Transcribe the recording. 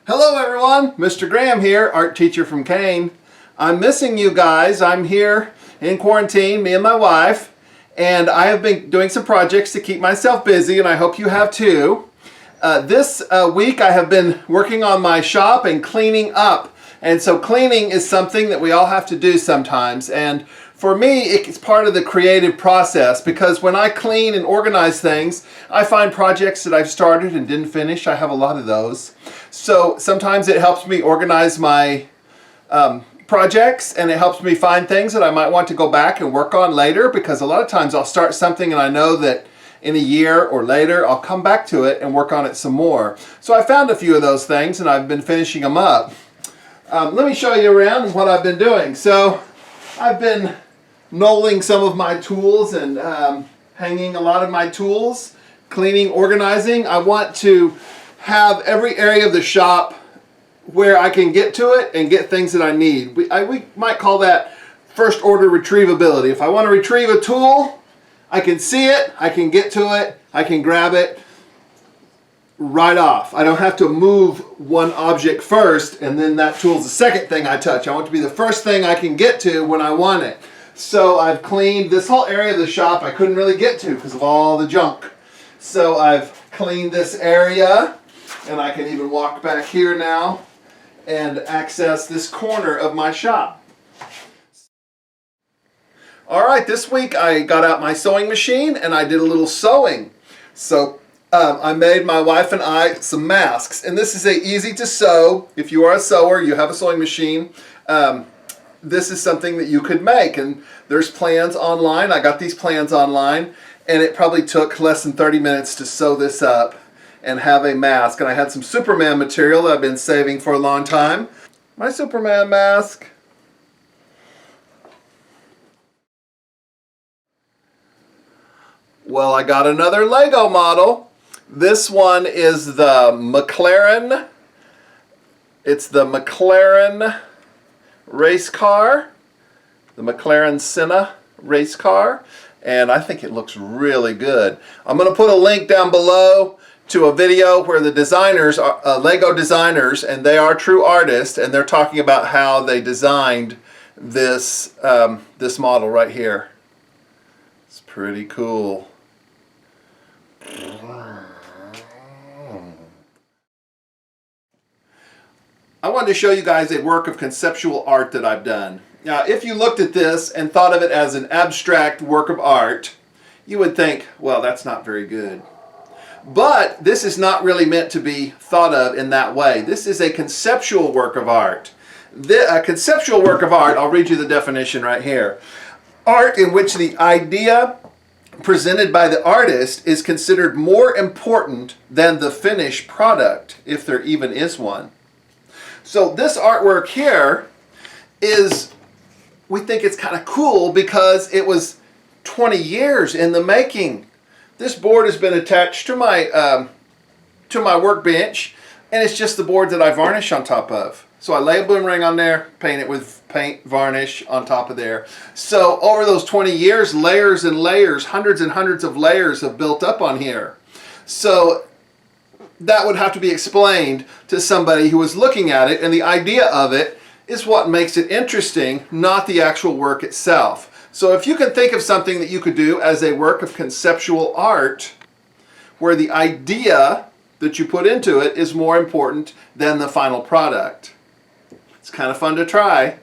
Hello everyone, Mr. Graham here, art teacher from Kane. I'm missing you guys. I'm here in quarantine, me and my wife, and I have been doing some projects to keep myself busy, and I hope you have too. This week I have been working on my shop and cleaning up. And so cleaning is something that we all have to do sometimes, and for me it's part of the creative process, because when I clean and organize things, I find projects that I've started and didn't finish. I have a lot of those. So sometimes it helps me organize my projects, and it helps me find things that I might want to go back and work on later, because a lot of times I'll start something and I know that in a year or later I'll come back to it and work on it some more. So I found a few of those things and I've been finishing them up. Let me show you around what I've been doing. So I've been knolling some of my tools and hanging a lot of my tools, cleaning, organizing. I want to have every area of the shop where I can get to it and get things that I need. We might call that first order retrievability. If I want to retrieve a tool, I can see it, I can get to it, I can grab it right off. I don't have to move one object first and then that tool's the second thing I touch. I want it to be the first thing I can get to when I want it. So I've cleaned this whole area of the shop I couldn't really get to because of all the junk. So I've cleaned this area, and I can even walk back here now and access this corner of my shop. Alright, this week I got out my sewing machine and I did a little sewing. So I made my wife and I some masks, and this is easy to sew. If you are a sewer, you have a sewing machine, this is something that you could make, and there's plans online. I got these plans online, and it probably took less than 30 minutes to sew this up and have a mask. And I had some Superman material that I've been saving for a long time. My Superman mask. Well, I got another Lego model. This one is the McLaren. It's the McLaren race car, the McLaren Senna race car, and I think it looks really good. I'm going to put a link down below to a video where the designers are Lego designers, and they are true artists, and they're talking about how they designed this this model right here. It's pretty cool. I wanted to show you guys a work of conceptual art that I've done. Now, if you looked at this and thought of it as an abstract work of art, you would think, well, that's not very good. But this is not really meant to be thought of in that way. This is a conceptual work of art. A conceptual work of art, I'll read you the definition right here. Art in which the idea presented by the artist is considered more important than the finished product, if there even is one. So this artwork here is, we think it's kind of cool because it was 20 years in the making. This board has been attached to my workbench, and it's just the board that I varnish on top of. So I lay a boomerang on there, paint it with paint varnish on top of there. So over those 20 years, layers and layers, hundreds and hundreds of layers have built up on here. So that would have to be explained to somebody who was looking at it, and the idea of it is what makes it interesting, not the actual work itself. So if you can think of something that you could do as a work of conceptual art, where the idea that you put into it is more important than the final product. It's kind of fun to try.